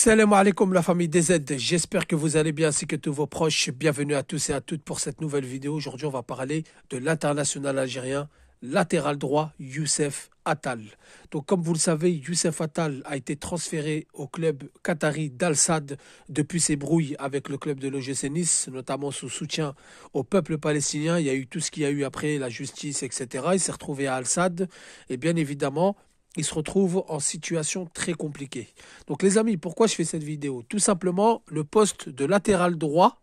Salam alaikum la famille DZ, j'espère que vous allez bien ainsi que tous vos proches. Bienvenue à tous et à toutes pour cette nouvelle vidéo. Aujourd'hui on va parler de l'international algérien, latéral droit Youssef Attal. Donc comme vous le savez, Youssef Attal a été transféré au club qatari d'Al Sadd depuis ses brouilles avec le club de l'OGC Nice, notamment sous soutien au peuple palestinien. Il y a eu tout ce qu'il y a eu après, la justice, etc. Il s'est retrouvé à Al Sadd et bien évidemment il se retrouve en situation très compliquée. Donc les amis, pourquoi je fais cette vidéo? Tout simplement, le poste de latéral droit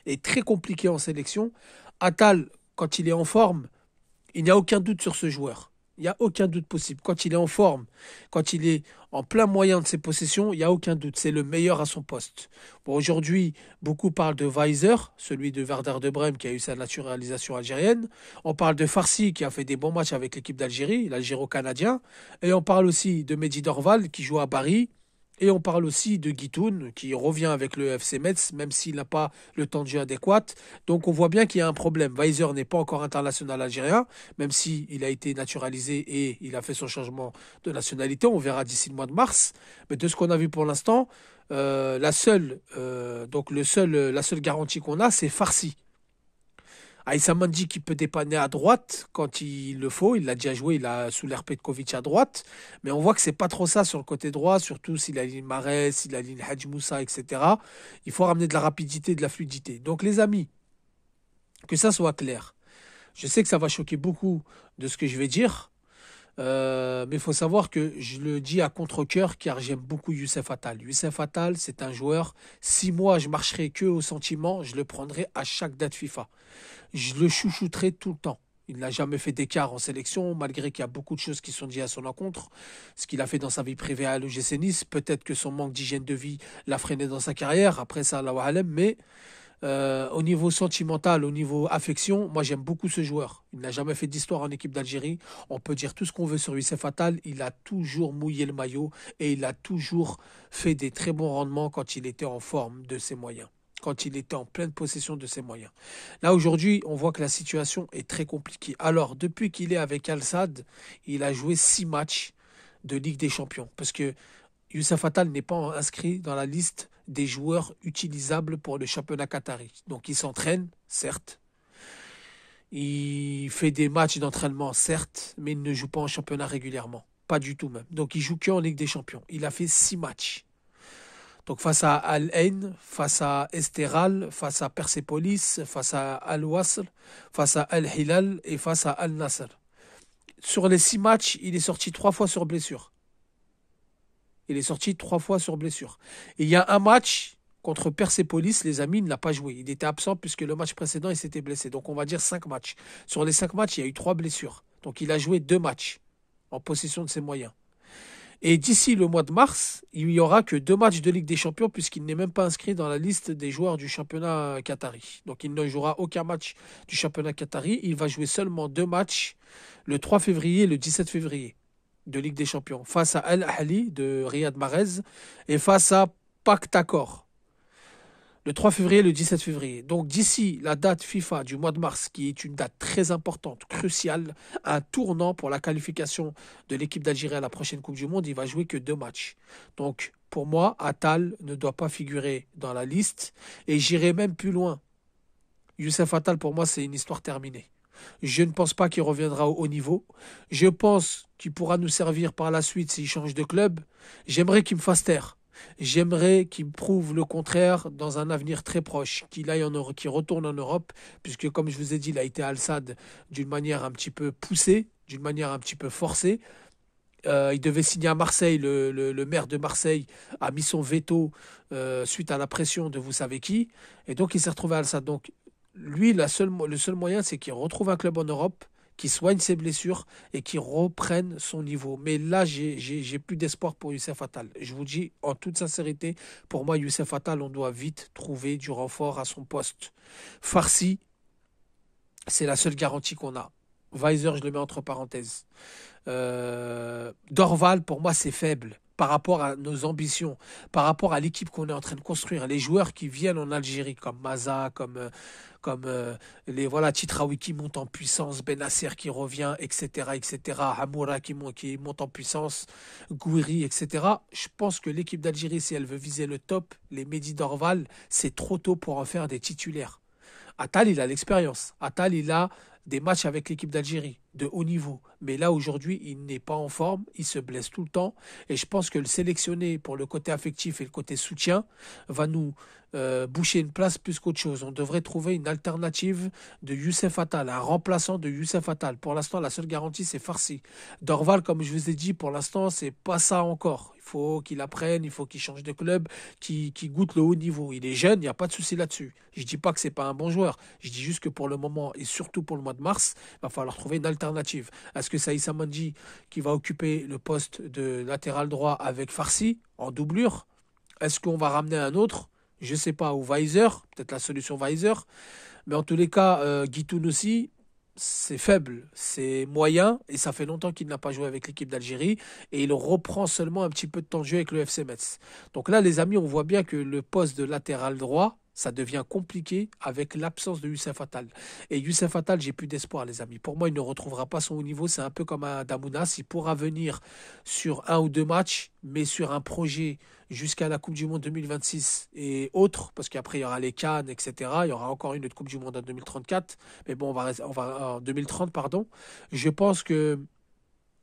est très compliqué en sélection. Attal, quand il est en forme, il n'y a aucun doute sur ce joueur. Il n'y a aucun doute possible. Quand il est en forme, quand il est en plein moyen de ses possessions, il n'y a aucun doute. C'est le meilleur à son poste. Bon, aujourd'hui, beaucoup parlent de Weiser, celui de Werder de Brême qui a eu sa naturalisation algérienne. On parle de Farsi qui a fait des bons matchs avec l'équipe d'Algérie, l'Algéro-Canadien. Et on parle aussi de Mehdi Dorval qui joue à Paris. Et on parle aussi de Guitoun qui revient avec le FC Metz, même s'il n'a pas le temps de jeu adéquat. Donc on voit bien qu'il y a un problème. Weiser n'est pas encore international algérien, même s'il a été naturalisé et il a fait son changement de nationalité. On verra d'ici le mois de mars. Mais de ce qu'on a vu pour l'instant, la seule garantie qu'on a, c'est Farsi. Aïssa Mandi qui peut dépanner à droite quand il le faut. Il l'a déjà joué, il a sous l'air Petkovic à droite. Mais on voit que c'est pas trop ça sur le côté droit, surtout s'il aligne Mahrez, s'il aligne Hadj Moussa, etc. Il faut ramener de la rapidité, de la fluidité. Donc les amis, que ça soit clair. Je sais que ça va choquer beaucoup de ce que je vais dire. Mais il faut savoir que je le dis à contre-cœur car j'aime beaucoup Youssef Attal. Youssef Attal, c'est un joueur, si moi je marcherais que au sentiment, je le prendrais à chaque date FIFA. Je le chouchouterai tout le temps. Il n'a jamais fait d'écart en sélection, malgré qu'il y a beaucoup de choses qui sont dites à son encontre. Ce qu'il a fait dans sa vie privée à l'OGC Nice, peut-être que son manque d'hygiène de vie l'a freiné dans sa carrière. Après ça, Allahu Alem, mais au niveau sentimental, au niveau affection, moi j'aime beaucoup ce joueur. Il n'a jamais fait d'histoire en équipe d'Algérie. On peut dire tout ce qu'on veut sur Youssef Attal. Il a toujours mouillé le maillot et il a toujours fait des très bons rendements quand il était en forme de ses moyens, quand il était en pleine possession de ses moyens. Là, aujourd'hui, on voit que la situation est très compliquée. Alors, depuis qu'il est avec Al Sadd, il a joué 6 matchs de Ligue des Champions. Parce que Youssef Attal n'est pas inscrit dans la liste des joueurs utilisables pour le championnat qatari. Donc, il s'entraîne, certes. Il fait des matchs d'entraînement, certes, mais il ne joue pas en championnat régulièrement. Pas du tout même. Donc, il joue qu'en Ligue des Champions. Il a fait 6 matchs. Donc face à Al Ain, face à Esteghlal, face à Persepolis, face à Al Wasl, face à Al Hilal et face à Al Nasr. Sur les 6 matchs, il est sorti 3 fois sur blessure. Il est sorti 3 fois sur blessure. Et il y a un match contre Persepolis, les amis, il n'a pas joué. Il était absent puisque le match précédent, il s'était blessé. Donc on va dire 5 matchs. Sur les 5 matchs, il y a eu 3 blessures. Donc il a joué 2 matchs en possession de ses moyens. Et d'ici le mois de mars, il n'y aura que 2 matchs de Ligue des Champions puisqu'il n'est même pas inscrit dans la liste des joueurs du championnat qatari. Donc il ne jouera aucun match du championnat qatari. Il va jouer seulement 2 matchs le 3 février et le 17 février de Ligue des Champions. Face à Al Ahly de Riyad Mahrez et face à Paktakor. Le 3 février et le 17 février. Donc d'ici la date FIFA du mois de mars, qui est une date très importante, cruciale, un tournant pour la qualification de l'équipe d'Algérie à la prochaine Coupe du Monde, il va jouer que 2 matchs. Donc pour moi, Attal ne doit pas figurer dans la liste. Et j'irai même plus loin. Youssef Attal, pour moi, c'est une histoire terminée. Je ne pense pas qu'il reviendra au haut niveau. Je pense qu'il pourra nous servir par la suite s'il change de club. J'aimerais qu'il me fasse taire. J'aimerais qu'il prouve le contraire dans un avenir très proche, qu'il aille en Europe, qu'il retourne en Europe, puisque comme je vous ai dit, il a été à Al Sadd d'une manière un petit peu poussée, d'une manière un petit peu forcée. Il devait signer à Marseille, le maire de Marseille a mis son veto suite à la pression de vous savez qui, et donc il s'est retrouvé à Al Sadd. Donc lui, le seul moyen, c'est qu'il retrouve un club en Europe, qui soigne ses blessures et qui reprenne son niveau. Mais là, j'ai plus d'espoir pour Youssef Attal. Je vous dis en toute sincérité, pour moi, Youssef Attal, on doit vite trouver du renfort à son poste. Farsi, c'est la seule garantie qu'on a. Weiser, je le mets entre parenthèses. Dorval, pour moi, c'est faible. par rapport à nos ambitions, par rapport à l'équipe qu'on est en train de construire, les joueurs qui viennent en Algérie, comme Maza, comme les voilà, Titraoui qui monte en puissance, Benasser qui revient, etc., etc., Hamoura qui monte en puissance, Gouiri, etc. Je pense que l'équipe d'Algérie, si elle veut viser le top, les Mehdi Dorval, c'est trop tôt pour en faire des titulaires. Attal, il a l'expérience. Attal, il a des matchs avec l'équipe d'Algérie de haut niveau. Mais là, aujourd'hui, il n'est pas en forme, il se blesse tout le temps. Et je pense que le sélectionner pour le côté affectif et le côté soutien va nous boucher une place plus qu'autre chose. On devrait trouver une alternative de Youssef Attal, un remplaçant de Youssef Attal. Pour l'instant, la seule garantie, c'est Farsi. Dorval, comme je vous ai dit, pour l'instant, c'est pas ça encore. Il faut qu'il apprenne, il faut qu'il change de club, qu'il goûte le haut niveau. Il est jeune, il n'y a pas de souci là-dessus. Je dis pas que c'est pas un bon joueur. Je dis juste que pour le moment, et surtout pour le mois de mars, il va falloir trouver une alternative. Est-ce que Saïssa Mandi, qui va occuper le poste de latéral droit avec Farsi, en doublure, est-ce qu'on va ramener un autre? Je ne sais pas, ou Weiser, peut-être la solution Weiser. Mais en tous les cas, Guitoun aussi, c'est faible, c'est moyen, et ça fait longtemps qu'il n'a pas joué avec l'équipe d'Algérie, et il reprend seulement un petit peu de temps de jeu avec le FC Metz. Donc là, les amis, on voit bien que le poste de latéral droit, ça devient compliqué avec l'absence de Youssef Attal. Et Youssef Attal, j'ai plus d'espoir, les amis. Pour moi, il ne retrouvera pas son haut niveau. C'est un peu comme un Damounas. Il pourra venir sur un ou deux matchs, mais sur un projet jusqu'à la Coupe du Monde 2026 et autres, parce qu'après, il y aura les Cannes, etc. Il y aura encore une autre Coupe du Monde en 2034. Mais bon, on va en 2030, pardon. Je pense que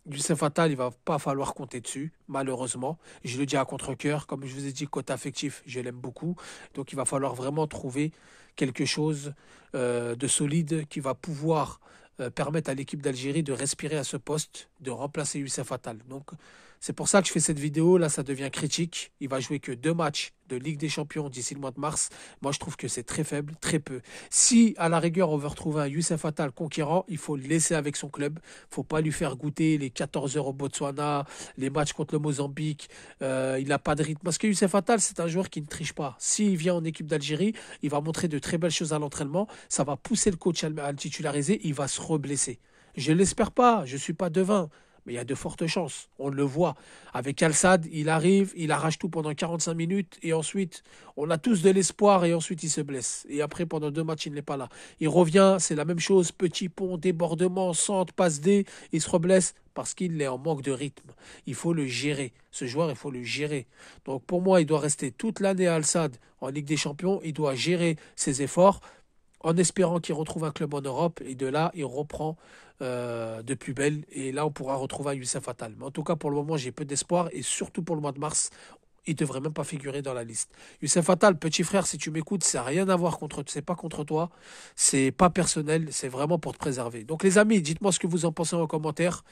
Youssef Attal, il va pas falloir compter dessus, malheureusement. Je le dis à contre-cœur, comme je vous ai dit, côté affectif, je l'aime beaucoup. Donc il va falloir vraiment trouver quelque chose de solide qui va pouvoir permettre à l'équipe d'Algérie de respirer à ce poste, de remplacer Youssef Attal. Donc c'est pour ça que je fais cette vidéo. Là, ça devient critique. Il va jouer que 2 matchs de Ligue des Champions d'ici le mois de mars. Moi, je trouve que c'est très faible, très peu. Si, à la rigueur, on veut retrouver un Youssef Attal conquérant, il faut le laisser avec son club. Il ne faut pas lui faire goûter les 14 heures au Botswana, les matchs contre le Mozambique. Il n'a pas de rythme. Parce que Youssef Attal, c'est un joueur qui ne triche pas. S'il vient en équipe d'Algérie, il va montrer de très belles choses à l'entraînement. Ça va pousser le coach à le titulariser. Il va se reblesser. Je ne l'espère pas. Je ne suis pas devin. Mais il y a de fortes chances, on le voit. Avec Al-Sad, il arrive, il arrache tout pendant 45 minutes et ensuite, on a tous de l'espoir et ensuite il se blesse. Et après, pendant 2 matchs, il n'est pas là. Il revient, c'est la même chose, petit pont, débordement, centre, passe D, il se reblesse parce qu'il est en manque de rythme. Il faut le gérer. Ce joueur, il faut le gérer. Donc pour moi, il doit rester toute l'année à Al-Sad en Ligue des Champions. Il doit gérer ses efforts en espérant qu'il retrouve un club en Europe. Et de là, il reprend de plus belle. Et là, on pourra retrouver un Youssef Attal. Mais en tout cas, pour le moment, j'ai peu d'espoir. Et surtout pour le mois de mars, il ne devrait même pas figurer dans la liste. Youssef Attal, petit frère, si tu m'écoutes, ça n'a rien à voir contre toi. C'est pas contre toi. C'est pas personnel. C'est vraiment pour te préserver. Donc, les amis, dites-moi ce que vous en pensez en commentaire.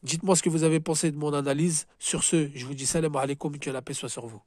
Dites-moi ce que vous avez pensé de mon analyse. Sur ce, je vous dis salam alaikum, que la paix soit sur vous.